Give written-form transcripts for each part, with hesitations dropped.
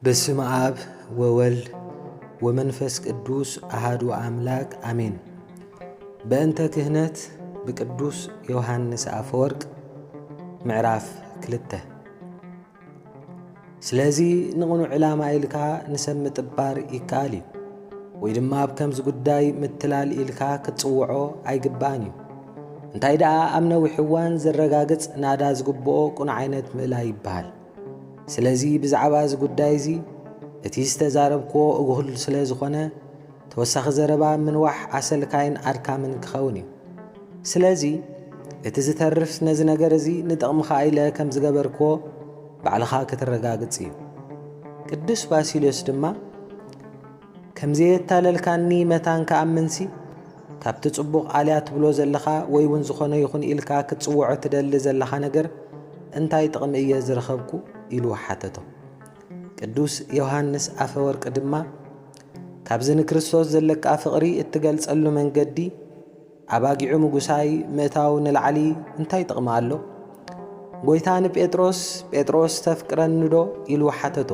በስመ አብ ወወልድ ወመንፈስ ቅዱስ አሐዱ አምላክ አሜን። በእንተ ክህነት በቅዱስ ዮሐንስ አፈወርቅ ምዕራፍ 2 ስለዚህ ንቕኑዕ ዕላማ ኢልካ ንሰምዕ ጥባር ይከኣል እዩ ወይ ድማ ኣብ ከምዚ ጉዳይ ምትላል ኢልካ ክትጽውዖ ኣይግባእን እዩ። እንታይ ደኣ ኣብ ነዊሕ እዋን ዘረጋግጽ ናዳ ዝግብኦ ቁኑዕ ዓይነት ምእላይ ይበሃል። ስለዚ ብዛዕባ እዚ ጉዳይ እዚ እቲ ዝተዛረብክዎ እጉህል ስለ ዝኾነ ተወሳኺ ዘረባ ምንዋሕ ኣሰልካይን ኣድካምን ክኸውን እዩ። ስለዚ እቲ ዝተርፍ ነዚ ነገር እዚ ንጥቕምኻ ኢለ ከም ዝገበርክዎ ባዕልኻ ክትረጋግጽ እዩ። ቅዱስ ባሲልዮስ ድማ ከምዘየታለልካኒ መታን ከኣምንሲ ካብቲ ጽቡቕ ኣልያ ትብሎ ዘለኻ ወይ እውን ዝኾነ ይኹን ኢልካ ክትጽውዖ ትደሊ ዘለኻ ነገር እንታይ ጥቕሚ እየ ዝረኸብኩ ኢሉ ሓተቶ። ቅዱስ ዮሐንስ አፈወርቅ ድማ ካብዚ ንክርስቶስ ዘለካ ፍቕሪ እትገልጸሉ መንገዲ ኣባጊዑ ምጉሳይ ምእታው ንላዕሊ እንታይ ጥቕሚ ኣሎ? ጎይታ ንጴጥሮስ ተፍቅረኒ ዶ ኢሉ ሓተቶ።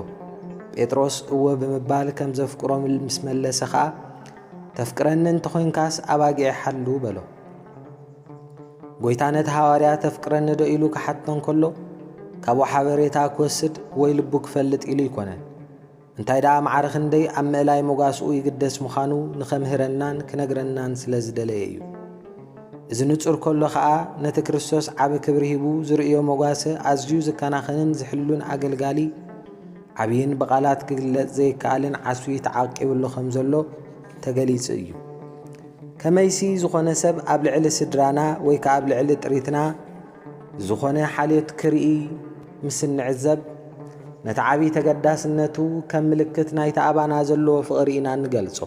ጴጥሮስ እወ ብምባል ከም ዘፍቅሮም ምስ መለሰ ኸዓ ተፍቅረኒ እንተኾይንካስ ኣባጊዕ ሓሉ በሎ። ጎይታ ነቲ ሓዋርያ ተፍቅረኒ ዶ ኢሉ ክሓቶ እንከሎ ካብኡ ሓበሬታ ክወስድ ወይ ልቡ ክፈልጥ ኢሉ ይኮነን። እንታይ ደኣ ማዕረ ክንደይ ኣብ ምእላይ ሞጋስኡ ይግደስ ምዃኑ ንኸምህረናን ክነግረናን ስለ ዝደለየ እዩ። እዚ ንጹር ከሎ ኸዓ ነቲ ክርስቶስ ዓብ ክብሪ ሂቡ ዝርእዮ ሞጋሰ ኣዝዩ ዝከናኸንን ዝሕሉን ኣገልጋሊ ዓብይን ብቓላት ክግለጽ ዘይከኣልን ዓስዊ ተዓቂቡሉ ከም ዘሎ ተገሊጹ እዩ። ከመይሲ ዝኾነ ሰብ ኣብ ልዕሊ ስድራና ወይ ከዓ ኣብ ልዕሊ ጥሪትና ዝኾነ ሓልዮት ክርኢ ምስ ንዕዘብ ነቲ ዓብይ ተገዳስነቱ ከም ምልክት ናይቲ ኣባና ዘለዎ ፍቕሪ ኢና ንገልጾ።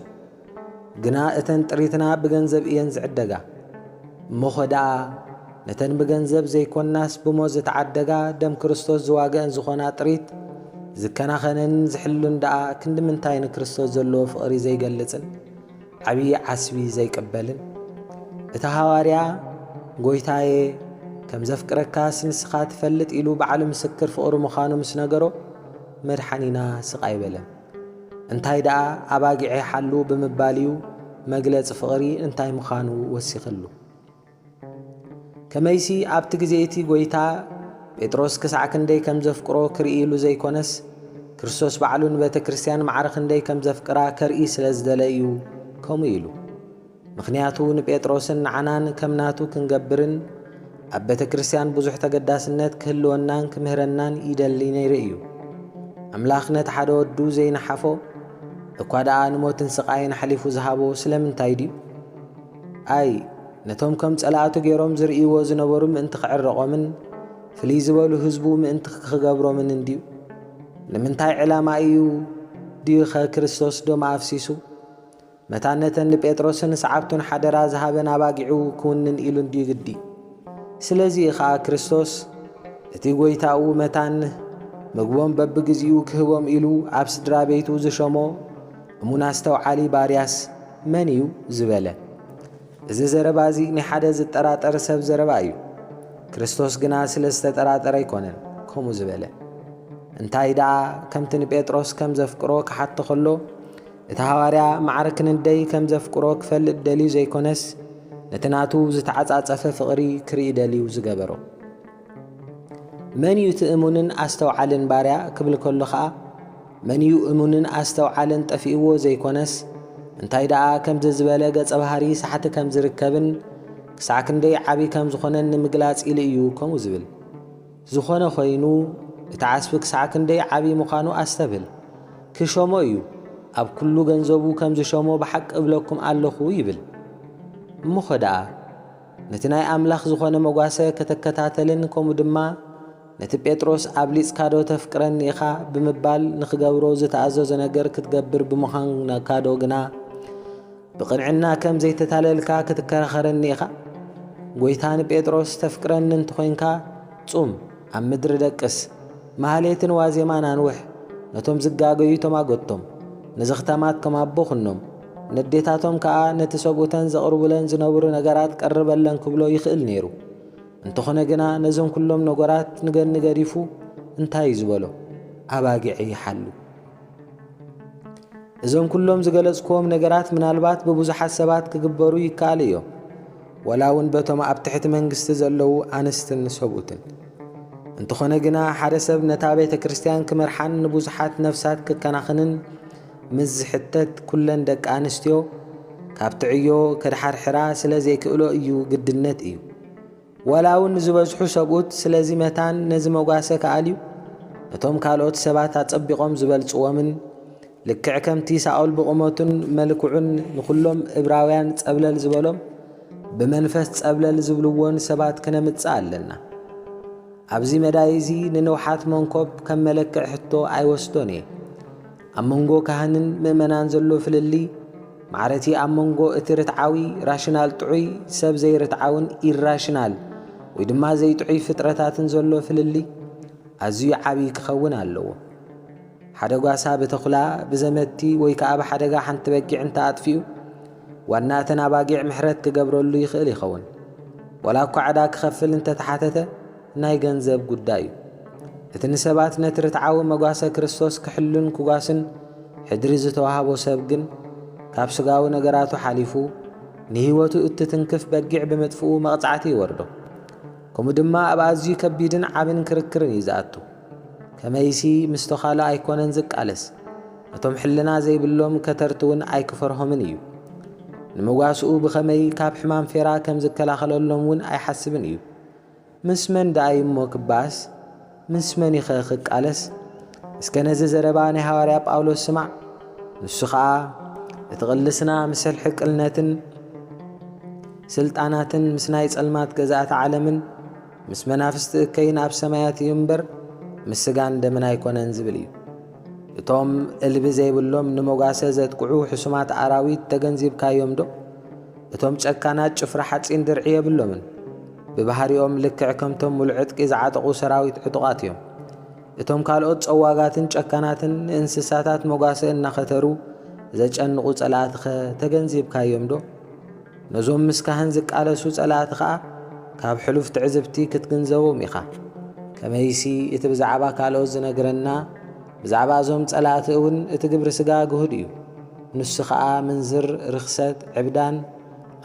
ግና እተን ጥሪትና ብገንዘብ እየን ዝዕደጋ እሞኸ ደኣ ነተን ብገንዘብ ዘይኮናስ ብሞት ዝተዓደጋ ደም ክርስቶስ ዝዋግአን ዝኾና ጥሪት ዝከናኸነን ዝሕሉን ደኣ ክንዲ ምንታይ ንክርስቶስ ዘለዎ ፍቕሪ ዘይገልጽን ዓብይ ዓስቢ ዘይቅበልን? እቲ ሓዋርያ ጎይታዬ ከም ዘፍቅረካ ንስኻ ትፈልጥ ኢሉ ባዕሉ ምስክር ፍቕሪ ምዃኑ ምስ ነገሮ መድሓኒና ስቕ ኣይበለን። እንታይ ደኣ ኣባጊዕ ሓሉ ብምባል እዩ መግለፂ ፍቕሪ እንታይ ምዃኑ ወሲኽሉ። ከመይሲ ኣብቲ ግዜ እቲ ጎይታ ጴጥሮስ ክሳዕ ክንደይ ከም ዘፍቅሮ ክርኢ ኢሉ ዘይኮነስ ክርስቶስ ባዕሉ ንቤተ ክርስቲያን ማዕረ ክንደይ ከም ዘፍቅራ ከርኢ ስለ ዝደለ እዩ ከምኡ ኢሉ። ምኽንያቱ ንጴጥሮስን ንዓናን ከም ናቱ ክንገብርን ኣብ ቤተ ክርስቲያን ብዙሕ ተገዳስነት ክህልወናን ክምህረናን ይደሊ ነይሩ እዩ። ኣምላኽ ነቲ ሓደ ወዱ ዘይነሓፎ እኳ ደኣ ንሞትን ስቓይን ሓሊፉ ዝሃቦ ስለምንታይ ድዩ? ኣይ ነቶም ከም ጸላእቱ ገይሮም ዝርእይዎ ዝነበሩ ምእንቲ ክዕረቖምን ፍልይ ዝበሉ ህዝቡ ምእንቲ ክገብሮምን እንድዩ? ንምንታይ ዕላማ እዩ ድዩ ኸ ክርስቶስ ዶም ኣፍሲሱ መታነተን ንጴጥሮስን ሰዓብቱን ሓደራ ዝሃበን ኣባጊዑ ክውንን ኢሉ እንድዩ ግዲ? ስለዚ ኸዓ ክርስቶስ እቲ ጎይታኡ መታን ምግቦም በብግዚኡ ክህቦም ኢሉ ኣብ ስድራ ቤቱ ዝሾሞ እሙን ኣስተውዓሊ ባርያስ መን እዩ ዝበለ? እዚ ዘረባ እዚ ንሓደ ዝጠራጠር ሰብ ዘረባ እዩ። ክርስቶስ ግና ስለ ዝተጠራጠረ ኣይኮነን ከምኡ ዝበለ። እንታይ ደኣ ከምቲ ንጴጥሮስ ከም ዘፍቅሮ ክሓቶ ኸሎ እቲ ሓዋርያ ማዕረ ክንደይ ከም ዘፍቅሮ ክፈልጥ ደልዩ ዘይኮነስ ነቲ ናቱ ዝተዓጻጸፈ ፍቕሪ ክርኢ ደልዩ ዝገበሮ። መን እዩ እቲ እሙንን ኣስተውዓልን ባርያ ክብል ከሎ ኸዓ መን እዩ እሙንን ኣስተውዓልን ጠፊእዎ ዘይኮነስ እንታይ ደኣ ከምዚ ዝበለ ገጸ ባህሪ ሳሕቲ ከም ዝርከብን ክሳዕ ክንደይ ዓብይ ከም ዝኾነን ንምግላጽ ኢሉ እዩ ከምኡ ዝብል። ዝኾነ ኾይኑ እቲ ዓስቢ ክሳዕ ክንደይ ዓብይ ምዃኑ ኣስተብል ክሾሞ እዩ። ኣብ ኩሉ ገንዘቡ ከም ዝሾሞ ብሓቂ እብለኩም ኣለኹ ይብል። እሞኸ ደኣ ነቲ ናይ ኣምላኽ ዝኾነ መጓሰ ከተከታተልን ከምኡ ድማ ነቲ ጴጥሮስ ኣብ ሊጽካዶ ተፍቅረኒ ኢኻ ብምባል ንኽገብሮ ዝተኣዘዞ ነገር ክትገብር ብምዃንካዶ ግና ብቕንዕና ከም ዘይተታለልካ ክትከራኸረኒ ኢኻ? ጎይታ ንጴጥሮስ ተፍቅረኒ እንተኾይንካ ጹም፣ ኣብ ምድሪ ደቅስ፣ ማህሌትን ዋዜማን አንውሕ፣ ነቶም ዝጋገዩ ተማጎቶም፣ ንዝኽተማት ከማቦ ኽኖም፣ ንዴታቶም ከዓ ነቲ ሰጉተን ዘቕርቡለን ዝነብሩ ነገራት ቀርበለን ክብሎ ይኽእል ነይሩ። እንተኾነ ግና ነዞም ኩሎም ነገራት ንገኒ ገዲፉ እንታይ ዝበሎ ኣባጊዕ ይሓሉ እዞም ኩሎም ዝገለጽክዎም ነገራት ምናልባት ብብዙሓት ሰባት ክግበሩ ይከኣል እዮም ወላ እውን በቶም ኣብ ትሕቲ መንግስቲ ዘለዉ ኣንስትን ሰብኡትን እንተኾነ ግና ሓደ ሰብ ነታ ቤተ ክርስቲያን ክመርሓን ንብዙሓት ነፍሳት ክከናኽንን ምስ ዝሕተት ኩለን ደቂ ኣንስትዮ ካብቲ ዕዮ ከድሓርሕራ ስለ ዘይክእሎ እዩ ግድነት እዩ ወላ እውን ዝበዝሑ ሰብኡት ስለዚ መታን ነዚ መጓሰ ከኣል እዩ እቶም ካልኦት ሰባት ኣጸቢቖም ዝበልጽዎምን ልክዕ ከምቲ ሳኦል ብቑመቱን መልክዑን ንኹሎም ዕብራውያን ጸብለል ዝበሎም ብመንፈስ ጸብለል ዝብልዎን ሰባት ክነምጽእ ኣለና ኣብዚ መዳይ እዚ ንንውሓት መንኮብ ከም መለክዕ ሕቶ ኣይወስዶን እየ ኣብ መንጎ ካህንን ምእመናን ዘሎ ፍልሊ ማዕረቲ ኣብ መንጎ እቲ ርትዓዊ ራሽናል ጥዑይ ሰብ ዘይርትዓውን ኢራሽናል ወይ ድማ ዘይጥዑይ ፍጥረታትን ዘሎ ፍልሊ ኣዝዩ ዓብዪ ክኸውን ኣለዎ ሓደ ጓሳ ብተኹላ ብዘመቲ ወይ ከዓ ብሓደጋ ሓንቲ በጊዕ እንተኣጥፊኡ ዋና እተን ኣባጊዕ ምሕረት ክገብረሉ ይኽእል ይኸውን ወላ እኳ ዕዳ ክኸፍል እንተተሓተተ ናይ ገንዘብ ጉዳይ እዩ እቲ ንሰባት ነቲ ርትዓዊ መጓሰ ክርስቶስ ክሕሉን ክጓስን ሕድሪ ዝተዋህቦ ሰብ ግን ካብ ስጋዊ ነገራቱ ሓሊፉ ንህይወቱ እትትንክፍ በጊዕ ብምጥፍኡ መቕጻዕቲ ይወርዶ ከምኡ ድማ ኣብ ኣዝዩ ከቢድን ዓብን ክርክርን እዩ ዝኣቱ ከመይሲ ምስ ተኻሎ ኣይኮነን ዝቃለስ እቶም ሕልና ዘይብሎም ከተርቲ እውን ኣይክፈርሆምን እዩ ንምጓስኡ ብኸመይ ካብ ሕማም ፌራ ከም ዝከላኸለሎም እውን ኣይሓስብን እዩ ምስ መን ደኣይ እሞ ክባስ ምስ መን ኢኸ ክቃለስ እስከ ነዚ ዘረባ ናይ ሃዋርያ ጳውሎስ ስማዕ ንሱ ኸዓ እቲ ቕልስና ምስ ሕቅልነትን ስልጣናትን ምስ ናይ ጸልማት ገዛእቲ ዓለምን ምስ መናፍስቲ እከይን ኣብ ሰማያት እዩ እምበር ምስ ስጋን ደምን ኣይኮነን ዝብል እዩ እቶም እልቢ ዘይብሎም ንመጓሰ ዘጥቅዑ ሕሱማት ኣራዊት ተገንዚብካዮም ዶ እቶም ጨካናት ጭፍራ ሓፂን ድርዒ የብሎምን ብባህሪኦም ልክዕ ከምቶም ሙሉዕ ዕጥቂ ዝዓጠቑ ሰራዊት ዕጡቓት እዮም እቶም ካልኦት ጸዋጋትን ጨካናትን ንእንስሳታት መጓሰ እናኸተሩ ዘጨንቑ ጸላእትኸ ተገንዚብካዮም ዶ ነዞም ምስ ካህን ዝቃለሱ ጸላእቲ ኸዓ ካብ ሕሉፍ ትዕዝብቲ ክትግንዘቦም ኢኻ ከመይሲ እቲ ብዛዕባ ካልኦት ዝነግረና ብዛዕባ እዞም ጸላእቲ እውን እቲ ግብሪ ስጋ ግሁድ እዩ ንሱ ኸዓ ምንዝር ርኽሰት ዕብዳን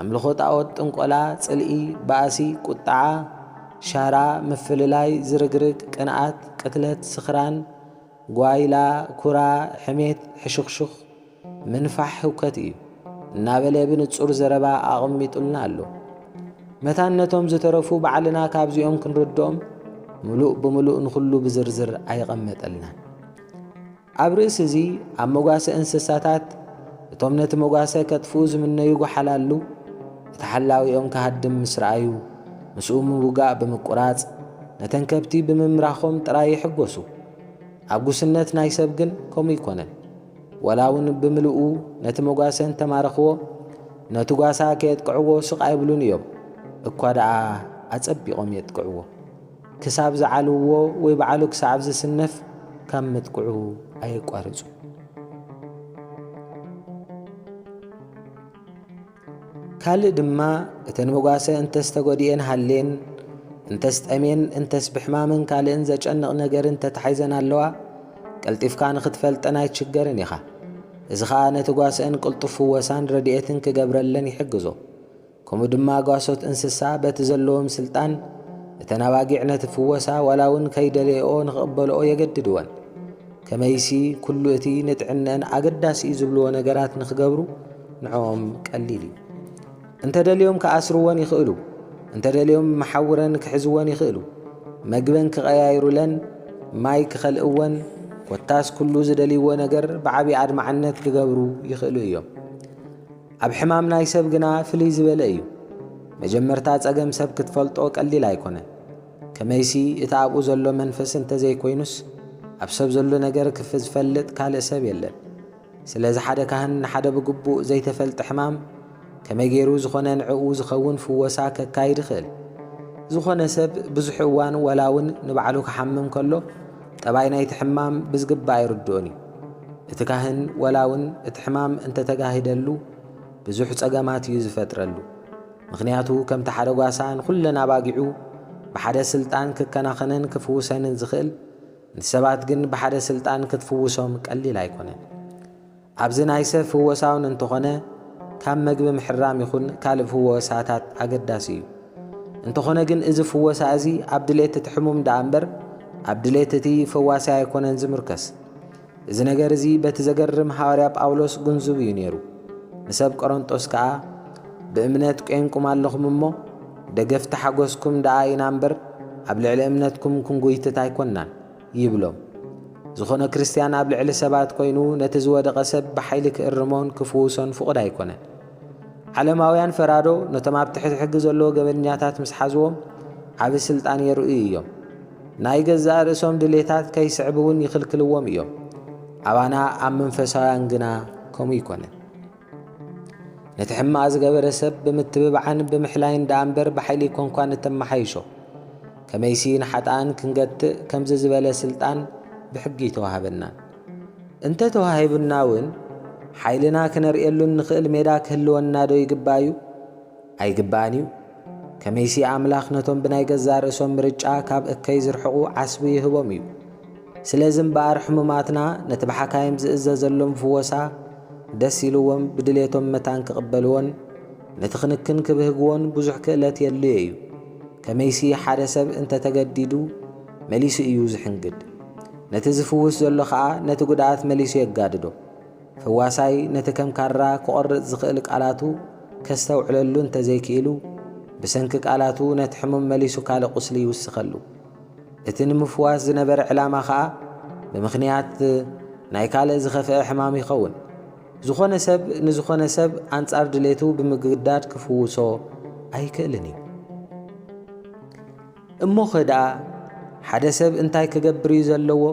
ኣምልኾ ጣዖት ጥንቆላ ጽልኢ ባእሲ ቁጣዓ ሻራ ምፍልላይ ዝርግርግ ቅንኣት ቅትለት ስኽራን ጓይላ ኩራ ሕሜት ሕሹኽሹኽ ምንፋሕ ህውከት እዩ እናበለ ብንጹር ዘረባ ኣቐሚጡልና ኣሎ መታን ነቶም ዝተረፉ ባዕልና ካብዚኦም ክንርድኦም ሙሉእ ብምሉእ ንኹሉ ብዝርዝር ኣይቐመጠልናን ኣብ ርእሲ እዚ ኣብ መጓሰ እንስሳታት እቶም ነቲ መጓሰ ከጥፍኡ ዝምነዩ ጓሓላሉ እቲ ሓላዊኦም ክሃድም ምስ ረኣዩ ምስኡ ምውጋእ ብምቁራጽ ነተን ከብቲ ብምምራኾም ጥራይ ይሕጐሱ ኣብ ጉስነት ናይ ሰብ ግን ከምኡ ይኮነን ወላ እውን ብምልኡ ነቲ መጓሰ እንተማረኽዎ ነቲ ጓሳ ከየጥቅዕዎ ስቕ ኣይብሉን እዮም እኳ ደኣ ኣጸቢቖም የጥቅዕዎ ክሳብ ዝዓልውዎ ወይ በዓሉ ክሳብ ዝስነፍ ካብ ምጥቅዑ ኣይቋርጹ ካልእ ድማ እተን መጓሰ እንተስተጐዲአን ሃሌን እንተስጠሜን እንተስብሕማምን ካልእን ዘጨንቕ ነገር እንተተሓይዘን ኣለዋ ቀልጢፍካ ንኽትፈልጠን ኣይትሽገርን ኢኻ እዚ ኸዓ ነቲ ጓስአን ቅልጡፍ ፍወሳን ረድኤትን ክገብረለን ይሕግዞ ከምኡ ድማ ጓሶት እንስሳ በቲ ዘለዎም ስልጣን እተን ኣባጊዕ ነቲ ፍወሳ ወላ እውን ከይደልየኦ ንኽቕበልኦ የገድድወን ከመይሲ ኩሉ እቲ ንጥዕነአን ኣገዳሲ እዩ ዝብልዎ ነገራት ንኽገብሩ ንዕኦም ቀሊል እዩ እንተደልዮም ክኣስርዎን ይኽእሉ እንተደልዮም መሓውረን ክሕዝወን ይኽእሉ መግበን ክቐያይሩለን ማይ ክኸልእወን ኮታስ ኩሉ ዝደልይዎ ነገር ብዓብዪ ኣድማዕነት ክገብሩ ይኽእሉ እዮም ኣብ ሕማም ናይ ሰብ ግና ፍልይ ዝበለ እዩ መጀመርታ ጸገም ሰብ ክትፈልጦ ቀሊል ኣይኮነን ከመይሲ እቲ ኣብኡ ዘሎ መንፈስ እንተዘይኮይኑስ ኣብ ሰብ ዘሎ ነገር ክፍ ዝፈልጥ ካልእ ሰብ የለን ስለዚ ሓደ ካህን ንሓደ ብግቡእ ዘይተፈልጥ ሕማም ከመይ ገይሩ ዝኾነ ንዕኡ ዝኸውን ፍወሳ ከካይድ ይኽእል ዝኾነ ሰብ ብዙሕ እዋን ወላ እውን ንባዕሉ ክሓምም ከሎ ጠባይ ናይቲ ሕማም ብዝግባእ ይርድኦን እዩ እቲ ካህን ወላ እውን እቲ ሕማም እንተተጋሂደሉ ብዙሕ ጸገማት እዩ ዝፈጥረሉ ምኽንያቱ ከምቲ ሓደ ጓሳ ንኹለን ኣባጊዑ ብሓደ ስልጣን ክከናኸነን ክፍውሰንን ዝኽእል ንሰባት ግን ብሓደ ስልጣን ክትፍውሶም ቀሊል ኣይኮነን ኣብዚ ናይ ሰብ ፍወሳውን እንተኾነ ካብ መግቢ ምሕራም ይኹን ካልእ ፍወሳታት ኣገዳሲ እዩ። እንተኾነ ግን እዚ ፍወሳ እዚ ኣብ ድሌት እቲ ሕሙም ደኣ እምበር ኣብ ድሌት እቲ ፈዋሲ ኣይኮነን ዝምርከስ። እዚ ነገር እዚ በቲ ዘገርም ሐዋርያ ጳውሎስ ግንዙብ እዩ ነይሩ። ንሰብ ቆሮንጦስ ከዓ ብእምነት ቆንቁም ኣለኹም እሞ ደገፍቲ ሓጐስኩም ደኣ ኢና እምበር ኣብ ልዕሊ እምነትኩም ክንጉይትት ኣይኮንናን ይብሎም። ዝኾነ ክርስቲያን ኣብ ልዕሊ ሰባት ኮይኑ ነቲ ዝወደቐ ሰብ ብሓይሊ ክእርሞን ክፍውሶን ፍቑድ ኣይኮነን። ዓለማውያን ፈራዶ ነቶም ኣብ ትሕቲ ሕጊ ዘለዎ ገበኛታት ምስ ሓዝዎም ዓብ ስልጣን የርእዩ እዮም። ናይ ገዛእ ርእሶም ድሌታት ከይስዕብውን ይኽልክልዎም እዮም። ኣባና ኣብ መንፈሳውያን ግና ከምኡ ይኮነን። ነቲ ሕማቕ ዝገበረ ሰብ ብምትብባዕን ብምሕላይን ደኣ እምበር ብሓይሊ ኮንኳን እተመሓይሾ ከመይሲ ንሓጣን ክንገትእ ከምዚ ዝበለ ስልጣን ብሕጊ ተዋሃበናን እንተ ተዋሂቡና እውን ሓይልና ክነርእየሉን ንኽእል ሜዳ ክህልወና ዶ ይግባእ እዩ? ኣይግባእን እዩ። ከመይሲ ኣምላኽ ነቶም ብናይ ገዛእ ርእሶም ምርጫ ካብ እከይ ዝርሕቑ ዓስቢ ይህቦም እዩ። ስለዚ እምበኣር ሕሙማትና ነቲ ብሓካይም ዝእዘዘሎም ፍወሳ ደስ ኢልዎም ብድሌቶም መታን ክቕበልዎን ነቲ ክንክን ክብህግዎን ብዙሕ ክእለት የድልዮ እዩ። ከመይሲ ሓደ ሰብ እንተተገዲዱ መሊሱ እዩ ዝሕንግድ። ነቲ ዝፍውስ ዘሎ ከዓ ነቲ ጉድኣት መሊሱ የጋድዶ። ፈዋሳይ ነቲ ከም ካራ ክቖርጽ ዝኽእል ቃላቱ ከስተውዕለሉ እንተዘይክኢሉ ብሰንኪ ቃላቱ ነቲ ሕሙም መሊሱ ካልእ ቁስሊ ይውስኸሉ። እቲ ንምፍዋስ ዝነበረ ዕላማ ከዓ ብምኽንያት ናይ ካልእ ዝኸፍአ ሕማም ይኸውን። ዝኾነ ሰብ ንዝኾነ ሰብ ኣንጻር ድሌቱ ብምግዳድ ክፍውሶ ኣይክእልን እዩ። እሞ ኸደኣ ሓደ ሰብ እንታይ ክገብር እዩ ዘለዎ?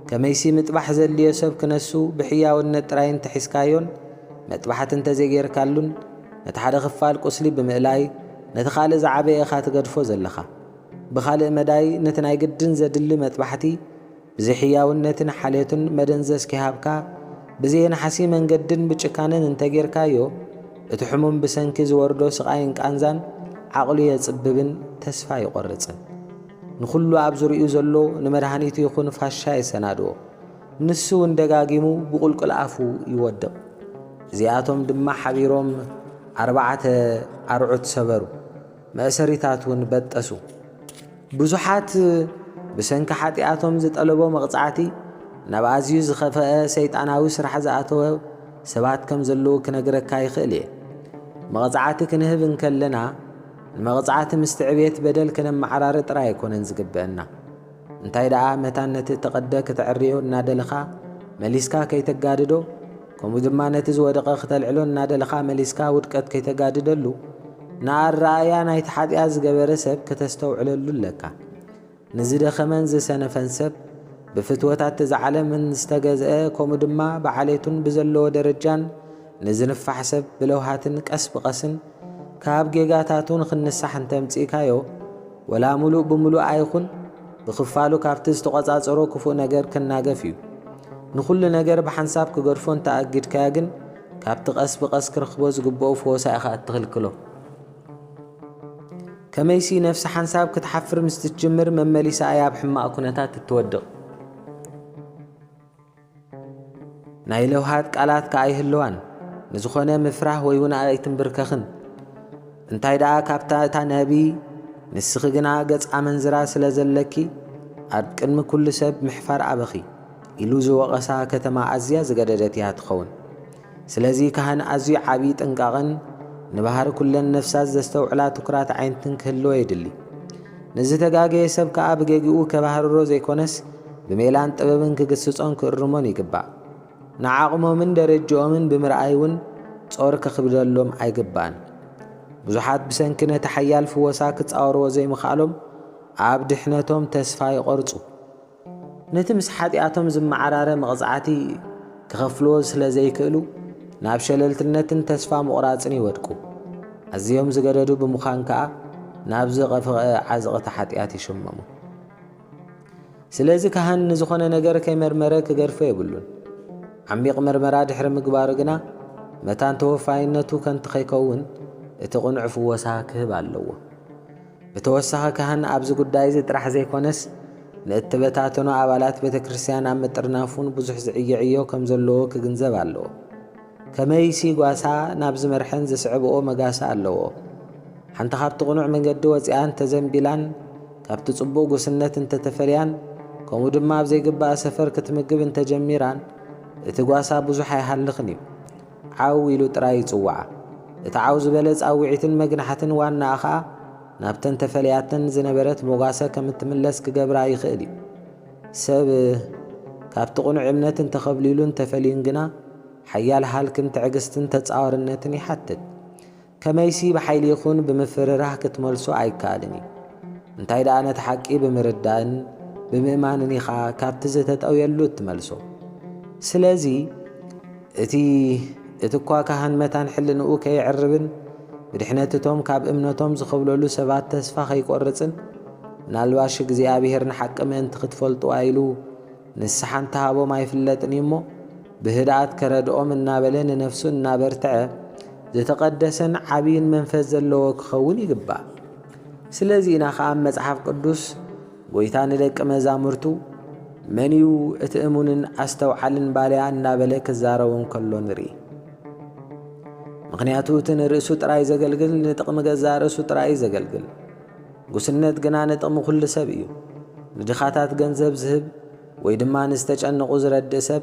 ከመይሲ ምጥባሕ ዘድልዮ ሰብ ክነሱ ብሕያውነት ጥራይ እንተሒዝካዮን መጥባሕት እንተዘይጌርካሉን ነቲ ሓደ ክፋል ቁስሊ ብምእላይ ነቲ ካልእ ዝዓበየ ኢኻ ትገድፎ ዘለኻ። ብኻልእ መዳይ ነቲ ናይ ግድን ዘድሊ መጥባሕቲ ብዘይሕያውነትን ሓልየቱን መደንዘዝ ከይሃብካ ብዘይናሓሲ መንገድን ብጭካንን እንተጌርካዮ እቲ ሕሙም ብሰንኪ ዝወርዶ ስቓይን ቃንዛን ዓቕሉ የጽብብን ተስፋ ይቖርጽን። ንኹሉ ኣብ ዙርኡ ዘሎ ንመድሃኒቱ ይኹን ፋሻ የሰናድዎ። ንሱ እውን ደጋጊሙ ብቁልቁል ኣፉ ይወድቕ። እዚኣቶም ድማ ሓቢሮም 4 ኣርዑት ሰበሩ፣ መእሰሪታት እውን በጠሱ። ብዙሓት ብሰንኪ ሓጢኣቶም ዝጠለቦ መቕጻዕቲ ናብ ኣዝዩ ዝኸፍአ ሰይጣናዊ ስራሕ ዝኣተወ ሰባት ከም ዘለዉ ክነግረካ ይኽእል እየ። መቕጻዕቲ ክንህብ እንከለና ንመቕጻዕቲ ምስቲ ዕብየት በደል ክነመዓራር ጥራይ ኣይኮነን ዝግብአና። እንታይ ደኣ መታን ነቲ ተቐደ ክትዕርዮ እናደለኻ መሊስካ ከይተጋድዶ፣ ከምኡ ድማ ነቲ ዝወደቐ ክተልዕሎ እናደለኻ መሊስካ ውድቀት ከይተጋድደሉ ንኣረኣያ ናይቲ ሓጢኣት ዝገበረ ሰብ ከተስተውዕለሉ ኣለካ። ንዝደኸመን ዝሰነፈን ሰብ ብፍትወታት ዝዓለምን ዝተገዝአ ከምኡ ድማ ብዓሌቱን ብዘለዎ ደረጃን ንዝንፋሕ ሰብ ብለውሃትን ቀስ ብቐስን ካብ ጌጋታቱን ክንሳሕ እንተምፂእካዮ ወላ ሙሉእ ብምሉእ ኣይኹን ብኽፋሉ ካብቲ ዝተቖጻጸሮ ክፉእ ነገር ክናገፍ እዩ። ንኹሉ ነገር ብሓንሳብ ክገድፎ እንተኣጊድካያ ግን ካብቲ ቀስ ብቐስ ክረኽቦ ዝግብኦ ፍወሳ ኢኻ እትኽልክሎ። ከመይሲ ነፍሲ ሓንሳብ ክትሓፍር ምስ ትጅምር መመሊሳ እያ ኣብ ሕማቕ ኩነታት እትወድቕ። ናይ ለውሃት ቃላት ከዓ ይህልዋን ንዝኾነ ምፍራህ ወይ እውን ኣይትንብርከኽን። እንታይ ደኣ ካብታ እታ ነቢ ንስኺ ግና ገጽ ኣመንዝራ ስለ ዘለኪ ኣብ ቅድሚ ኩሉ ሰብ ምሕፋር ኣበኺ ኢሉ ዝወቐሳ ከተማ ኣዝያ ዝገደደት እያ ትኸውን። ስለዚ ካህን ኣዝዩ ዓብዪ ጥንቃቕን ንባህሪ ኩለን ነፍሳት ዘስተውዕላ ትኩራት ዓይነትን ክህልዎ የድሊ። ንዝተጋገየ ሰብ ከዓ ብጌጊኡ ከባህርሮ ዘይኮነስ ብሜላን ጥበብን ክግስጾን ክእርሞን ይግባእ። ንዓቕሞምን ደረጅኦምን ብምርኣይ እውን ጾር ከኽብደሎም ኣይግባእን። ብዙሓት ብሰንኪ ነቲ ሓያል ፍወሳ ክጻወርዎ ዘይምኽኣሎም ኣብ ድሕነቶም ተስፋ ይቖርጹ። ነቲ ምስ ሓጢኣቶም ዝመዓራረ መቕጻዕቲ ክኸፍልዎ ስለ ዘይክእሉ ናብ ሸለልትነትን ተስፋ ምቑራጽን ይወድቁ። ኣዝዮም ዝገደዱ ብምዃን ከዓ ናብ ዝቐፍቐ ዓዘቕቲ ሓጢኣት ይሽመሙ። ስለዚ ካህን ንዝኾነ ነገር ከይመርመረ ክገድፎ የብሉን። ዓሚቕ መርመራ ድሕሪ ምግባሩ ግና መታን ተወፋይነቱ ከንቲ ኸይከውን እቲ ቕኑዕ ፍወሳ ክህብ ኣለዎ። ብተወሳኺ ካህን ኣብዚ ጉዳይ እዚ ጥራሕ ዘይኮነስ ንእትበታተኑ ኣባላት ቤተ ክርስቲያን ኣብ ምጥርናፉን ብዙሕ ዝዕይዕዮ ከም ዘለዎ ክግንዘብ ኣለዎ። ከመይሲ ጓሳ ናብ ዝመርሐን ዝስዕብኦ መጋሳ ኣለዎ። ሓንቲ ካብቲ ቕኑዕ መንገዲ ወፂኣን ተዘንቢላን ካብቲ ጽቡቕ ጉስነት እንተተፈልያን ከምኡ ድማ ኣብ ዘይግባእ ሰፈር ክትምግብ እንተጀሚራን እቲ ጓሳ ብዙሕ ኣይሃልኽን እዩ። ዓው ኢሉ ጥራይ ይጽዋዓ። እቲ ዓው ዝበለ ጻውዒትን መግናሕትን ዋናኣ ኸዓ ናብተን ተፈልያተን ዝነበረት ሞጓሰ ከም እትምለስ ክገብራ ይኽእል እዩ። ሰብ ካብቲ ቕኑዕ እምነት እንተኸብሊሉን ተፈልዩን ግና ሓያል ሃልክን ትዕግስትን ተጻዋርነትን ይሓትት። ከመይሲ ብሓይሊ ይኹን ብምፍርራህ ክትመልሶ ኣይከኣልን እዩ። እንታይ ደኣ ነቲ ሓቂ ብምርዳእን ብምእማንን ኢኻ ካብቲ ዝተጠውየሉ እትመልሶ። ስለዚ እቲ እኳ ካህን መታን ሕልንኡ ከይዕርብን ብድሕነትቶም ካብ እምነቶም ዝኸብለሉ ሰባት ተስፋ ኸይቈርጽን ምናልባሽ እግዚኣብሔር ንሓቂ ምእንቲ ክትፈልጡ ኢሉ ንስሓ እንተሃቦም ኣይፍለጥን እዩ እሞ ብህድኣት ከረድኦም እናበለ ንነፍሱ እናበርትዐ ዝተቐደሰን ዓብይን መንፈስ ዘለዎ ክኸውን ይግባእ። ስለዚ ኢና ኸዓ መጽሓፍ ቅዱስ ጐይታ ንደቂ መዛሙርቱ መን እዩ እቲ እሙንን ኣስተውዓልን ባልያ እናበለ ክዛረቦም ከሎ ንርኢ። ምክንያቱ እቲ ንርእሱ ጥራይ ዘገልግል ንጥቕሚ ገዛእ ርእሱ ጥራይ ዘገልግል፣ ጉስነት ግና ንጥቕሚ ኩሉ ሰብ እዩ። ንድኻታት ገንዘብ ዝህብ ወይ ድማ ንዝተጨንቑ ዝረድእ ሰብ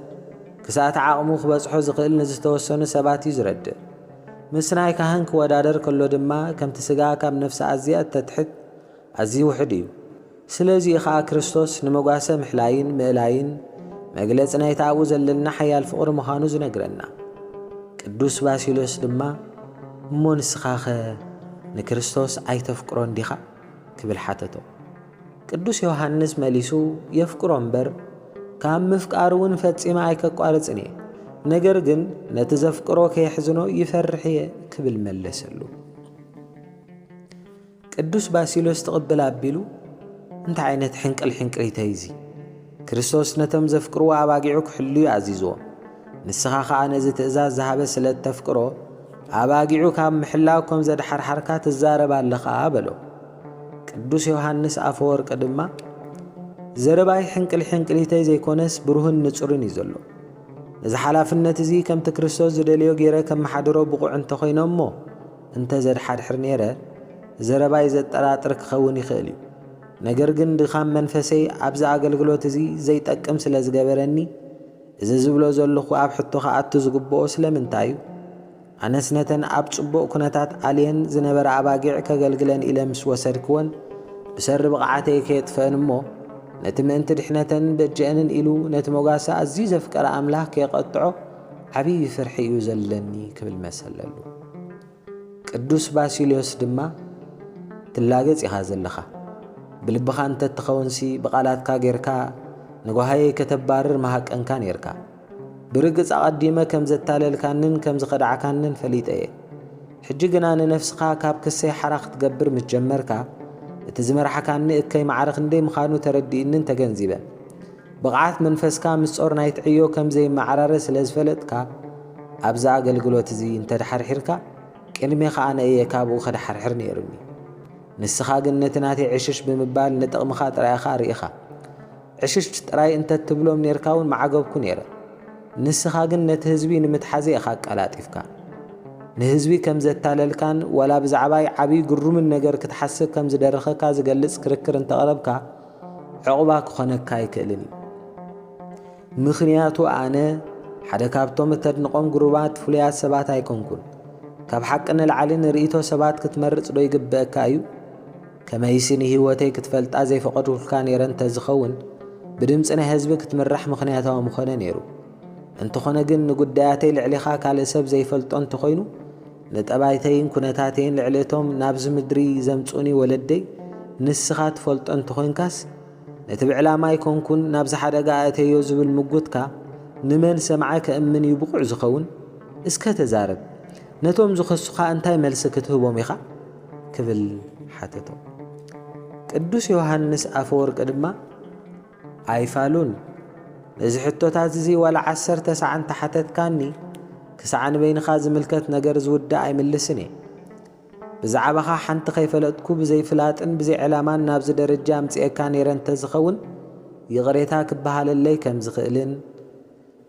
ክሳት ዓቕሙ ክበጽሖ ዝኽእል ንዝተወሰኑ ሰባት እዩ ዝረድእ። ምስ ናይ ካህን ክወዳደር ከሎ ድማ ከምቲ ሥጋ ካብ ነፍሲ ኣዝያ እተትሕት ኣዝዩ ውሕድ እዩ። ስለዚ ኸዓ ክርስቶስ ንመጓሰ ምሕላይን ምእላይን መግለፂ ናይቲ ኣብኡ ዘለልና ሓያል ፍቕሪ ምዃኑ ዝነግረና። ቅዱስ ባሲሎስ ድማ እሞ ንስኻኸ ንክርስቶስ ኣይተፍቅሮ እንዲኻ ክብል ሓተቶ። ቅዱስ ዮሃንስ መሊሱ የፍቅሮ እምበር ካብ ምፍቃር እውን ፈጺመ ኣይከቋርጽን እየ፣ ነገር ግን ነቲ ዘፍቅሮ ከየሕዝኖ ይፈርሕ እየ ክብል መለሰሉ። ቅዱስ ባሲሎስ ትቕብል ኣቢሉ እንታይ ዓይነት ሕንቅል ሕንቅሪተይ እዙ? ክርስቶስ ነቶም ዘፍቅርዎ ኣባጊዑ ክሕልዩ ኣዚዝዎም፣ ንስኻ ኸዓ ነዚ ትእዛዝ ዝሃበ ስለ እተፍቅሮ ኣባጊዑ ካብ ምሕላው ከም ዘድሓርሓርካ ትዛረብ ኣለኻ በሎ። ቅዱስ ዮሃንስ ኣፈወርቂ ድማ ዘረባይ ሕንቅል ሕንቅሊተይ ዘይኮነስ ብሩህን ንጹርን እዩ ዘሎ። ነዚ ሓላፍነት እዙ ከምቲ ክርስቶስ ዝደልዮ ገይረ ከም መሓድሮ ብቑዕ እንተኾይኖ እሞ እንተ ዘድሓድሕር ነይረ ዘረባይ ዘጠራጥር ክኸውን ይኽእል እዩ። ነገር ግን ድኻም መንፈሰይ ኣብዚ ኣገልግሎት እዙ ዘይጠቅም ስለ ዝገበረኒ እዚ ዝብሎ ዘለኹ ኣብ ሕቶ ኸኣቱ ዝግብኦ ስለምንታይ እዩ? ኣነስ ነተን ኣብ ጽቡቕ ኩነታት ኣልየን ዝነበረ ኣባጊዕ ከገልግለን ኢለ ምስ ወሰድክወን ብሰሪ ብቕዓተይ ከየጥፈአን እሞ ነቲ ምእንቲ ድሕነተን በጀአንን ኢሉ ነቲ ሞጋሳ ኣዝዩ ዘፍቀረ ኣምላኽ ከየቐጥዖ ዓብዪ ፍርሒ እዩ ዘለኒ ክብል መሰለሉ። ቅዱስ ባሲልዮስ ድማ ትላገጽ ኢኻ ዘለኻ ብልብኻ እንተትኸውንሲ ብቓላትካ ጌርካ ንጓሃየ ከተባርር መሃቀንካ ነርካ። ብርግጽ ኣቐዲመ ከም ዘታለልካንን ከም ዝኸዳዕካንን ፈሊጠ እየ። ሕጂ ግና ንነፍስኻ ካብ ክሰይ ሓራ ክትገብር ምስ ጀመርካ እቲ ዝመራሕካኒ እከይ ማዕረኽ እንደይ ምዃኑ ተረዲእንን ተገንዚበን። ብቕዓት መንፈስካ ምስ ጾር ናይ ትዕዮ ከም ዘይመዓራረ ስለ ዝፈለጥካ ኣብዛ ኣገልግሎት እዙ እንተድሓርሒርካ ቅድሜኻ ኣነ እየ ካብኡ ኸድሓርሕር ነይሩኒ። ንስኻ ግን ነቲ ናተይ ዕሽሽ ብምባል ንጥቕምኻ ጥራይኻ ርኢኻ። ዕሽሽ ጥራይ እንተትብሎም ነርካ እውን መዓገብኩ ነይረ። ንስኻ ግን ነቲ ህዝቢ ንምትሓዘ ኢኻ ቀላጢፍካ። ንህዝቢ ከም ዘታለልካን ወላ ብዛዕባይ ዓብዪ ግሩምን ነገር ክትሓስብ ከም ዝደረኸካ ዝገልጽ ክርክር እንተቐረብካ ዕቑባ ክኾነካ ኣይክእልን እዩ። ምኽንያቱ ኣነ ሓደ ካብቶም እተድንቖም ጉሩባት ፍሉያት ሰባት ኣይኮንኩን። ካብ ሓቂ ንላዕሊ ንርእይቶ ሰባት ክትመርጽ ዶ ይግብአካ እዩ? ከመይስኒ ህይወተይ ክትፈልጣ ዘይፈቐድኩልካ ነይረ እንተዝኸውን ብድምፂ ናይ ህዝቢ ክትምራሕ ምኽንያታዊ ምኾነ ነይሩ። እንተኾነ ግን ንጉዳያተይ ልዕሊኻ ካልእ ሰብ ዘይፈልጦ እንተኾይኑ ንጠባይተይን ኩነታተይን ልዕሊቶም ናብዚ ምድሪ ዘምጹኒ ወለደይ ንስኻ ትፈልጦ እንተኾይንካስ ነቲ ብዕላማ ይኮንኩን ናብዚ ሓደጋ ኣእተዮ ዝብል ምጉትካ ንመን ሰምዐ ከእምን እዩ ብቑዕ ዝኸውን? እስከ ተዛረብ። ነቶም ዝኸሱኻ እንታይ መልሲ ክትህቦም ኢኻ ክብል ሓተቶ። ቅዱስ ዮሃንስ ኣፈወርቂ ድማ ኣይፋሉን ነዚ ሕቶታት እዙ ዋላ 10 ሰዓት ሓተትካኒ ክሳዕ ንበይንኻ ዝምልከት ነገር ዝውዳእ ኣይምልስን እየ። ብዛዕባኻ ሓንቲ ከይፈለጥኩ ብዘይፍላጥን ብዘይ ዕላማን ናብዚ ደረጃ ኣምፂአካ ነይረ እንተዝኸውን ይቕሬታ ክበሃለለይ ከም ዝኽእልን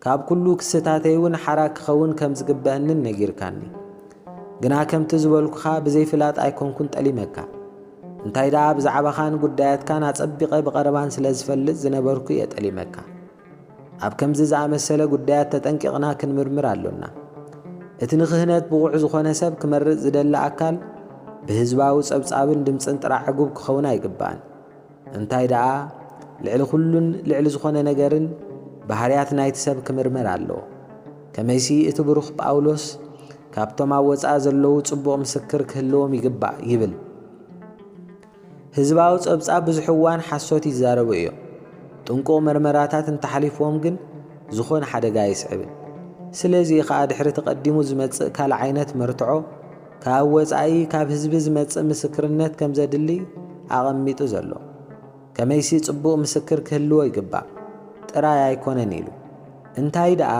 ካብ ኩሉ ክስታተይ እውን ሓራክ ክኸውን ከም ዝግበአንን ነጊርካኒ ግና ከምቲ ዝበልኩኻ ብዘይፍላጥ ኣይኮንኩን ጠሊመካ እንታይ ደኣ ብዛዕባኻን ጉዳያትካን ኣጸቢቐ ብቐረባን ስለ ዝፈልጥ ዝነበርኩ እየ ጠሊመካ ኣብ ከምዚ ዝኣመሰለ ጉዳያት ተጠንቂቕና ክንምርምር ኣሎና እቲ ንክህነት ብቑዕ ዝኾነ ሰብ ክመርጽ ዝደሊ ኣካል ብህዝባዊ ጸብጻብን ድምፅን ጥራዕ ዕጉብ ክኸውን ኣይግባእን እንታይ ደኣ ልዕሊ ኩሉን ልዕሊ ዝኾነ ነገርን ባህርያት ናይቲ ሰብ ክምርመር ኣለዎ ከመይሲ እቲ ብሩኽ ጳውሎስ ካብቶም ኣብ ወፃእ ዘለዉ ጽቡቕ ምስክር ክህልዎም ይግባእ ይብል ህዝባዊ ጸብጻብ ብዙሕ እዋን ሓሶት ይዛረቡ እዮም ጥንቁቕ መርመራታት እንተሓሊፍዎም ግን ዝኾነ ሓደጋ ይስዕብን ስለዚ ከዓ ድሕሪ ተቐዲሙ ዝመጽእ ካልእ ዓይነት መርትዖ ካብ ወፃኢ ካብ ህዝቢ ዝመጽእ ምስክርነት ከም ዘድሊ ኣቐሚጡ ዘሎ ከመይሲ ጽቡቕ ምስክር ክህልዎ ይግባእ ጥራይ ኣይኮነን ኢሉ እንታይ ደኣ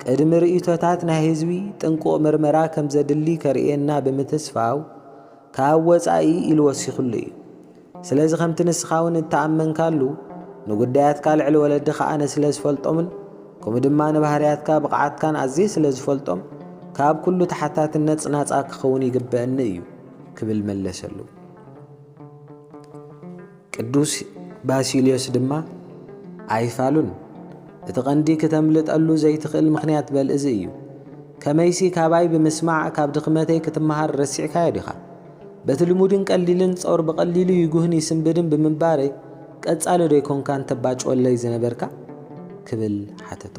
ቅድሚ ርእይቶታት ናይ ህዝቢ ጥንቁቕ ምርመራ ከም ዘድሊ ከርእየና ብምትስፋው ካብ ወፃኢ ኢሉ ወሲኹሉ እዩ ስለዚ ከምቲ ንስኻ እውን እተኣመንካሉ ንጉዳያትካ ልዕሊ ወለድኻ ኣነ ስለ ዝፈልጦምን ከምኡ ድማ ንባህርያትካ ብቕዓትካን ኣዝየ ስለ ዝፈልጦም ካብ ኩሉ ተሓታትነት ጽናጻ ክኸውን ይግበአኒ እዩ ክብል መለሰሉ ቅዱስ ባሲልዮስ ድማ ኣይፋሉን እቲ ቐንዲ ክተምልጠሉ ዘይትኽእል ምኽንያት በልእዚ እዩ ከመይሲ ካባይ ብምስማዕ ካብ ድኽመተይ ክትመሃር ረሲዕካዮ ዲኻ በቲ ልሙድን ቀሊልን ጸውር ብቐሊሉ ይጉህን ይስንብድን ብምንባረይ ቀጻሊ ዶ ይኮንካ እንተባጭወለይ ዝነበርካ ክብል ሓተቶ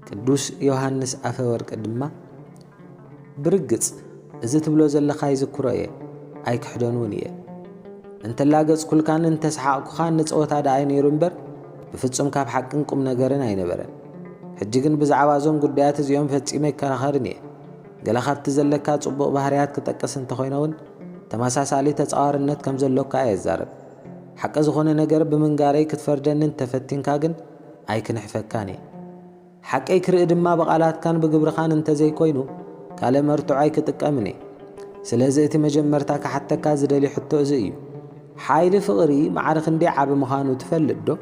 ቅዱስ ዮሐንስ ኣፈወርቅ ድማ ብርግጽ እዚ ትብሎ ዘለኻ ይዝክሮ እየ ኣይክሕዶን እውን እየ እንተላገጽ ኩልካን እንተሰሓቕኩኻን ንፀወታ ደኣይ ነይሩ እምበር ብፍጹም ካብ ሓቅን ቁም ነገርን ኣይነበረን ሕጂ ግን ብዛዕባ እዞም ጉዳያት እዚኦም ፈጺመ ይከራኸርን እየ ገለ ካብቲ ዘለካ ጽቡቕ ባህርያት ክጠቅስ እንተኾይነውን ተመሳሳሊ ተጻዋርነት ከም ዘሎካ የዛረብ ሓቂ ዝኾነ ነገር ብምንጋረይ ክትፈርደንን ተፈቲንካ ግን ኣይክንሕፈካን እየ ሓቀይ ክርኢ ድማ ብቓላትካን ብግብርኻን እንተዘይኮይኑ ካለ መርትዖ ኣይክጥቀምን እየ ስለዚ እቲ መጀመርታ ክሓተካ ዝደልዮ ሕቶ እዚ እዩ ሓይሊ ፍቕሪ ማዕረ ክንደይ ዓቢ ምዃኑ ትፈልጥ ዶ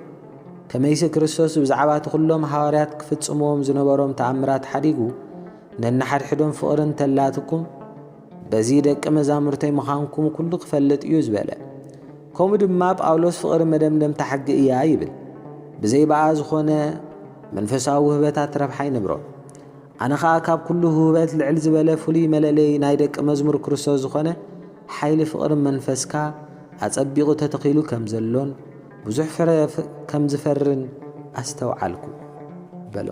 ከመይሲ ክርስቶስ ብዛዕባ እቲ ኩሎም ሃዋርያት ክፍጽምዎም ዝነበሮም ተኣምራት ሓዲጉ ነናሓድሕዶም ፍቕሪ እንተላትኩም በዚ ደቂ መዛሙርተይ ምዃንኩም ኩሉ ክፈልጥ እዩ ዝበለ ከምኡ ድማ ጳውሎስ ፍቕሪ መደምደምታ ሓጊ እያ ይብል ብዘይበኣ ዝኾነ መንፈሳዊ ውህበታት ረብሓ ይንብሮ ኣነ ከዓ ካብ ኩሉ ውህበት ልዕሊ ዝበለ ፍሉይ መለለይ ናይ ደቂ መዝሙር ክርስቶስ ዝኾነ ሓይሊ ፍቕሪ መንፈስካ ኣጸቢቑ ተተኺሉ ከም ዘሎን ብዙሕ ፍረ ከም ዝፈርን ኣስተውዓልኩ በሎ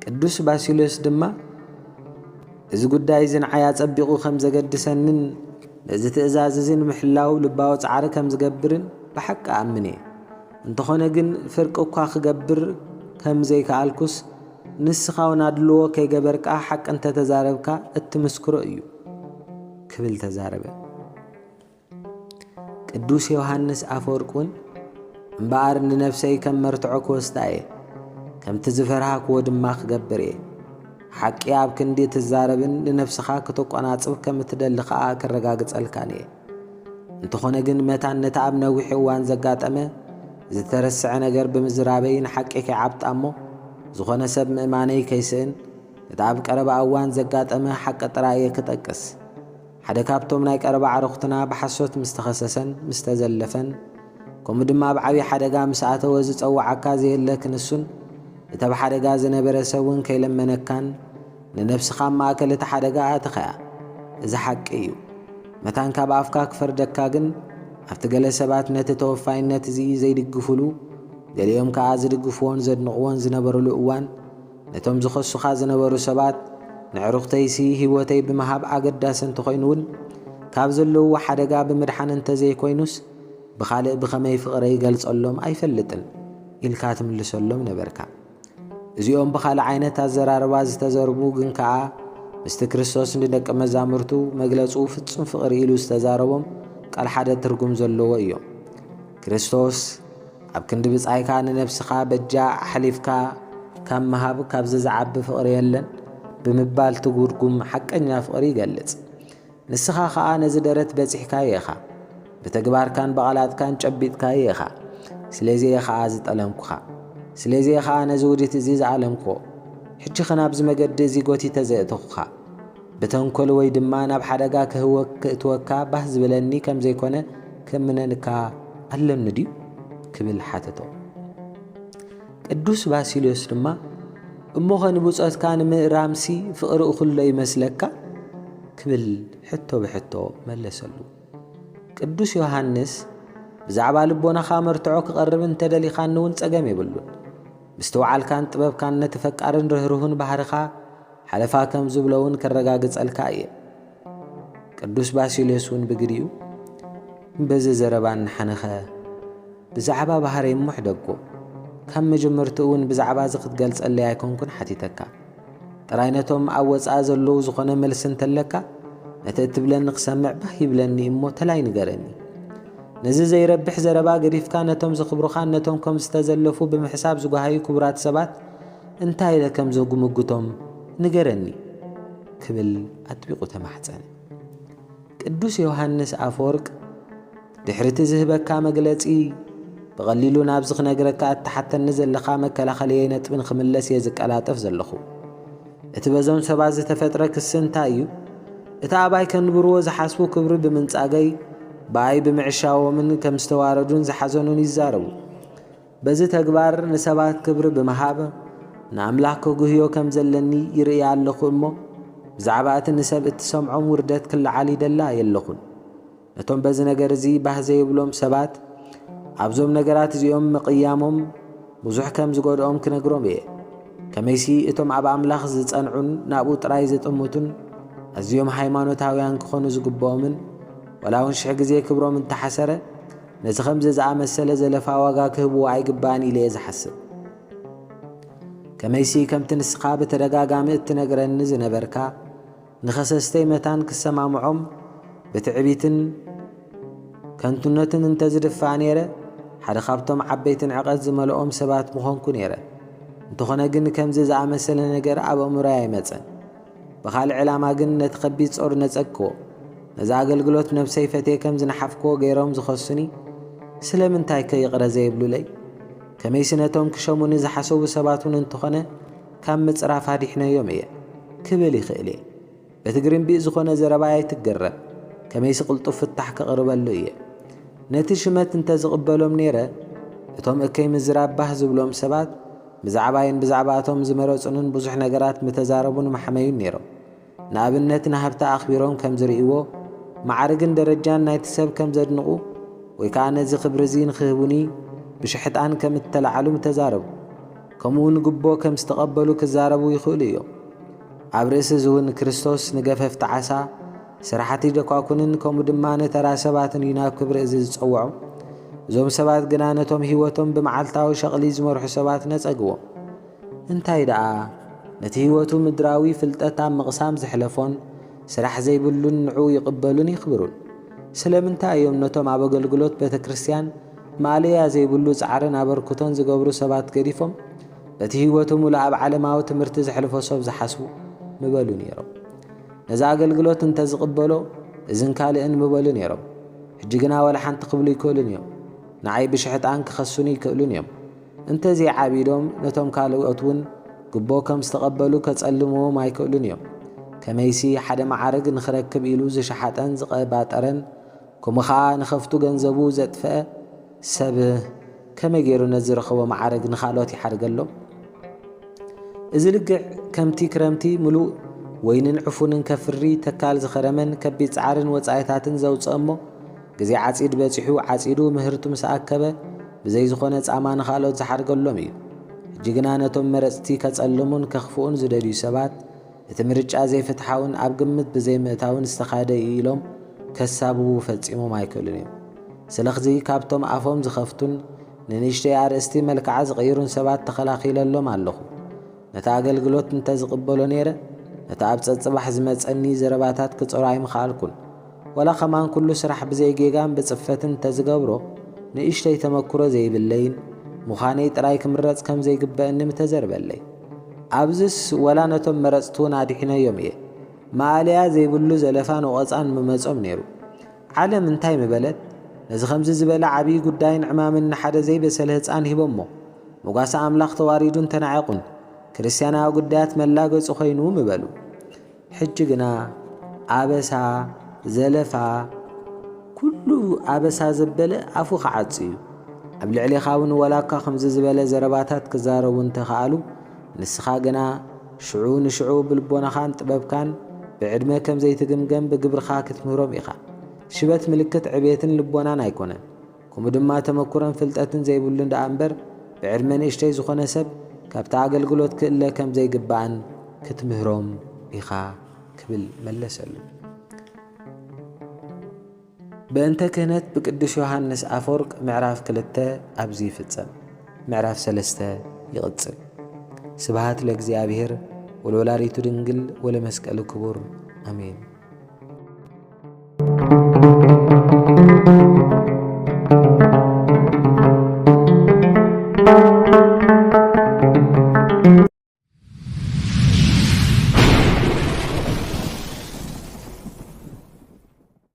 ቅዱስ ባሲልዮስ ድማ እዚ ጉዳይ እዚ ንዓይ ኣጸቢቑ ከም ዘገድሰንን ነዚ ትእዛዝ እዚ ንምሕላው ልባዊ ፃዕሪ ከም ዝገብርን ብሓቂ ኣምን እየ እንተኾነ ግን ፍርቂ እኳ ክገብር ከም ዘይከኣልኩስ ንስኻ እውን ኣድልዎ ከይገበርካ ሓቂ እንተተዛረብካ እትምስክሮ እዩ ክብል ተዛረበ ቅዱስ ዮሐንስ ኣፈወርቅ እውን እምበኣር ንነፍሰይ ከም መርትዖ ክወስዳ እየ ከምቲ ዝፈርሃክዎ ድማ ክገብር እየ ሓቂ ኣብ ክንዲ ትዛረብን ንነፍስኻ ክትቆናጽብ ከም እትደሊ ከዓ ክረጋግጸልካን እየ እንተኾነ ግን መታን ነቲ ኣብ ነዊሕ እዋን ዘጋጠመ ዝተረስዐ ነገር ብምዝራበይ ንሓቂ ከይዓብጣ እሞ ዝኾነ ሰብ ምእማነይ ከይስእን እቲ ኣብ ቀረባ እዋን ዘጋጠመ ሓቂ ጥራይ እየ ክጠቅስ ሓደ ካብቶም ናይ ቀረባ ዓረኽትና ብሓሶት ምስ ተኸሰሰን ምስ ተዘለፈን ከምኡ ድማ ብዓብዪ ሓደጋ ምስ ኣተወ ዝጸዋዓካ ዘየለ ክንሱን እቲ ብሓደጋ ዝነበረ ሰብ እውን ከይለመነካን ንነፍስኻ ማእከል እቲ ሓደጋ ኣትኸያ እዚ ሓቂ እዩ መታን ካብ ኣፍካ ክፈርደካ ግን ኣብቲ ገለ ሰባት ነቲ ተወፋይነት እዚ ዘይድግፍሉ ገሊኦም ከዓ ዝድግፍዎን ዘድንቕዎን ዝነበሩሉ እዋን ነቶም ዝኸሱኻ ዝነበሩ ሰባት ንዕሩኽተይሲ ህይወተይ ብምሃብ ኣገዳሲ እንተኾይኑውን ካብ ዘለውዎ ሓደጋ ብምድሓን እንተዘይኮይኑስ ብኻልእ ብኸመይ ፍቕረይ ይገልጸሎም ኣይፈልጥን ኢልካ ትምልሰሎም ነበርካ እዚኦም ብኻልእ ዓይነት ኣዘራርባ ዝተዘርቡ ግን ከዓ ምስቲ ክርስቶስ ንደቂ መዛሙርቱ መግለጹ ፍጹም ፍቕሪ ኢሉ ዝተዛረቦም ቃል ሓደ ትርጉም ዘለዎ እዮም ክርስቶስ ኣብ ክንዲ ብጻይካ ንነፍስኻ በጃ ሓሊፍካ ካብ መሃብ ካብ ዝዓቢ ፍቕሪ የለን ብምባል ትጉርጉም ሓቀኛ ፍቕሪ ይገልጽ ንስኻ ከዓ ነዚ ደረት በፂሕካ ኢኻ ብተግባርካን በቓላትካን ጨቢጥካ ኢኻ ስለዚህ ኸዓ ዝጠለምኩኻ ስለዚህ ኸዓ ነዚ ውዲት እዚ ዝዓለምክዎ ሕጂ ኸናብ ዝመገዲ እዚ ጎቲተ ዘእተኹኻ ብተንኰል ወይ ድማ ናብ ሓደጋ ክእትወካ ባህ ዝብለኒ ከም ዘይኮነ ከምነንካ ኣለምኒ ድዩ ክብል ሓተቶ። ቅዱስ ባሲልዮስ ድማ እሞ ኸንብፆትካ ንምእራምሲ ፍቕሪ እኹሎ ይመስለካ ክብል ሕቶ ብሕቶ መለሰሉ። ቅዱስ ዮሃንስ ብዛዕባ ልቦናኻ መርትዖ ክቐርብ እንተደሊኻን እውን ጸገም የብሉን ምስተውዓልካን ጥበብካን ነቲ ፈቃርን ርህሩህን ባህርኻ ሓለፋ ከም ዝብለውን ከረጋግጸልካ እየ። ቅዱስ ባሲልዮስ እውን ብግዲኡ በዚ ዘረባ ንሓነኸ ብዛዕባ ባህረይ እሙሕ ደጎ ካብ መጀመርቱ እውን ብዛዕባ እዚ ክትገልጸለይ ኣይኮንኩን ሓቲተካ ጥራይ ነቶም ኣብ ወፃኢ ዘለዉ ዝኾነ መልሲ እንተለካ ነቲ እትብለኒ ክሰምዕ ባህ ይብለኒ እሞ ተላይ ንገረኒ። ነዚ ዘይረብሕ ዘረባ ገዲፍካ ነቶም ዝኽብሩኻን ነቶም ከም ዝተዘለፉ ብምሕሳብ ዝጓሃዩ ክቡራት ሰባት እንታይ ኢለ ከም ዘጉምግቶም ንገረኒ ክብል ኣጥቢቑ ተማሕፀነ። ቅዱስ ዮሃንስ ኣፈወርቅ ድሕርቲ ዝህበካ መግለጺ ብቐሊሉ ናብዚ ክነግረካ እተሓተኒ ዘለኻ መከላኸለየ ነጥብን ክምለስ እየ ዝቀላጠፍ ዘለኹ። እቲ በዞም ሰባት ዝተፈጥረ ክሲ እንታይ እዩ? እቲ ኣባይ ከንብርዎ ዝሓስቡ ክብሪ ብምንጻገይ በኣይ ብምዕሻዎምን ከም ዝተዋረዱን ዝሓዘኑን ይዛረቡ። በዚ ተግባር ንሰባት ክብሪ ብምሃብ ንኣምላኽ ክጉህዮ ከም ዘለኒ ይርኢ ኣለኹ እሞ ብዛዕባ እቲ ንሰብ እትሰምዖም ውርደት ክለዓል ይደላ የለኹን። ነቶም በዚ ነገር እዚ ባህ ዘይብሎም ሰባት ኣብዞም ነገራት እዚኦም ምቕያሞም ብዙሕ ከም ዝጎድኦም ክነግሮም እየ። ከመይሲ እቶም ኣብ ኣምላኽ ዝጸንዑን ናብኡ ጥራይ ዝጥሙቱን ኣዝዮም ሃይማኖታውያን ክኾኑ ዝግብኦምን ወላ እውን 1000 ግዜ ክብሮም እንተሓሰረ ነዚ ከምዚ ዝኣመሰለ ዘለፋ ዋጋ ክህብዎ ኣይግባእን ኢለ እየ ዝሓስብ። ከመይሲ ከምቲ ንስኻ ብተደጋጋሚ እትነግረኒ ዝነበርካ ንኸሰስተይ መታን ክሰማምዖም ብትዕቢትን ከንቱነትን እንተዝድፋእ ነይረ ሓደ ካብቶም ዓበይትን ዕቐት ዝመልኦም ሰባት ምኾንኩ ነይረ። እንተኾነ ግን ከምዚ ዝኣመሰለ ነገር ኣብ እምሮይ ኣይመፀን። ብኻልእ ዕላማ ግን ነቲ ከቢድ ጾር ነጸግዎ ነዚ ኣገልግሎት ነብሰይ ፈትየ ከም ዝነሓፍክዎ ገይሮም ዝኸሱኒ ስለምንታይ ከይቕረ ዘይብሉለይ? ከመይሲ ነቶም ክሸሙኒ ዝሓሰቡ ሰባት እውን እንተኾነ ካብ ምጽራፍ ኣዲሕነዮም እየ ክብል ይኽእል እየ። በቲ ግርንቢእ ዝኾነ ዘረባይ ኣይትገረም ከመይሲ ቅልጡፍ ፍታሕ ከቕርበሉ እየ። ነቲ ሽመት እንተዝቕበሎም ነይረ እቶም እከይ ምዝራብ ባህ ዝብሎም ሰባት ብዛዕባይን ብዛዕባቶም ዝመረጹንን ብዙሕ ነገራት ምተዛረቡን ማሕመዩን ነይሮም። ንኣብነት ናሃብታ ኣኽቢሮም ከም ዝርእይዎ ማዕርግን ደረጃን ናይቲ ሰብ ከም ዘድንቑ ወይ ከዓ ነዚ ክብሪ እዚ ንክህቡኒ ብሽሕጣን ከም እተላዓሉ ምተዛረቡ ከምኡውን ግቦ ከም ዝተቐበሉ ክዛረቡ ይኽእሉ እዮም። ኣብ ርእሲ ዝውን ክርስቶስ ንገፈፍቲ ዓሳ ስራሕቲ ደኳኩንን ከምኡ ድማ ነተራ ሰባትን እዩ ናብ ክብሪ እዚ ዝጸውዑ። እዞም ሰባት ግና ነቶም ህይወቶም ብመዓልታዊ ሸቕሊ ዝመርሑ ሰባት ነጸግቦም። እንታይ ደኣ ነቲ ህይወቱ ምድራዊ ፍልጠት ኣብ ምቕሳም ዝሕለፎን ስራሕ ዘይብሉን ንዑ ይቕበሉን ይኽብሩን? ስለምንታይ እዮም ነቶም ኣብ ኣገልግሎት ቤተ ክርስቲያን ማልያ ዘይብሉ ጻዕርን ኣበርክቶን ዝገብሩ ሰባት ገዲፎም በቲ ህይወቱ ሙሉ ኣብ ዓለማዊ ትምህርቲ ዘሕልፎ ሰብ ዝሓስቡ ምበሉ ነይሮም? ነዚ ኣገልግሎት እንተዝቕበሎ እዝን ካልእን ምበሉ ነይሮም። ሕጂ ግና ወላ ሓንቲ ክብሉ ይክእሉን እዮም። ንዓይ ብሽሕጣን ክኸሱኒ ይክእሉን እዮም። እንተዘይዓቢዶም ነቶም ካልኦት እውን ግቦ ከም ዝተቐበሉ ከጸልምዎም ኣይክእሉን እዮም። ከመይሲ ሓደ ማዕርግ ንኽረክብ ኢሉ ዝሸሓጠን ዝቐባጠረን ከምኡ ኸዓ ንኸፍቱ ገንዘቡ ዘጥፍአ ሰብ ከመይ ገይሩ ነዚ ዝረኸቦ ማዕርግ ንኻልኦት ይሓርገሎም? እዚ ልግዕ ከምቲ ክረምቲ ሙሉእ ወይንን ዕፉንን ከፍሪ ተካል ዝኸረመን ከቢድ ጻዕርን ወጻኢታትን ዘውፅአ እሞ ግዜ ዓጺድ በፂሑ ዓጺዱ ምህርቱ ምስ ኣከበ ብዘይ ዝኾነ ጻማ ንኻልኦት ዝሓርገሎም እዩ። ሕጂ ግና ነቶም መረፅቲ ከጸልሙን ከኽፍኡን ዝደልዩ ሰባት እቲ ምርጫ ዘይፍትሓውን ኣብ ግምት ብዘይምእታውን ዝተኻደ እዩ ኢሎም ከሳብቡ ፈጺሞም ኣይክእሉን እዮም። ስለዚ ካብቶም ኣፎም ዝኸፍቱን ንንእሽተይ ኣርእስቲ መልክዓ ዝቐይሩን ሰባት ተኸላኺለሎም ኣለኹ። ነቲ ኣገልግሎት እንተዝቕበሎ ነይረ ነቲ ኣብ ፀፅባሕ ዝመፀኒ ዘረባታት ክፀሩ ኣይምኽኣልኩን። ወላ ኸማን ኩሉ ስራሕ ብዘይ ጌጋን ብጽፈትን እንተዝገብሮ ንእሽተይ ተመክሮ ዘይብለይን ምዃነይ ጥራይ ክምረፅ ከም ዘይግበአኒ ምተዘርበለይ። ኣብዝስ ወላ ነቶም መረፅቲ እውን ኣዲሕነዮም እየ። ማልያ ዘይብሉ ዘለፋን ወቐፃን ምመፆም ነይሩ። ዓለም እንታይ ምበለት? ነዚ ከምዚ ዝበለ ዓብይ ጉዳይን ዕማምን ንሓደ ዘይበሰለ ህፃን ሂቦሞ ሞጓሳ ኣምላኽ ተዋሪዱን ተናዒቑን ክርስቲያናዊ ጉዳያት መላገጹ ኮይኑ ምበሉ። ሕጂ ግና ኣበሳ ዘለፋ ኩሉ ኣበሳ ዘበለ ኣፉ ኸዓጽ እዩ። ኣብ ልዕሊኻ እውን ወላካ ከምዚ ዝበለ ዘረባታት ክዛረቡ እንተኸኣሉ ንስኻ ግና ሽዑ ንሽዑ ብልቦናኻን ጥበብካን ብዕድመ ከም ዘይትግምገም ብግብርኻ ክትምህሮም ኢኻ። ሽበት ምልክት ዕቤትን ልቦናን ኣይኮነን፣ ከምኡ ድማ ተመኩረን ፍልጠትን ዘይብሉ ደኣ እምበር ብዕድመ ንእሽተይ ዝኾነ ሰብ ካብቲ ኣገልግሎት ክእለ ከም ዘይግባእን ክትምህሮም ኢኻ ክብል መለሰሉ። በእንተ ክህነት ብቅዱስ ዮሃንስ አፈወርቅ ምዕራፍ 2 ኣብዚ ይፍጸም። ምዕራፍ 3 ይቕጽል። ስብሃት ለእግዚአብሔር ወለወላዲቱ ድንግል ወለመስቀሉ ክቡር አሜን።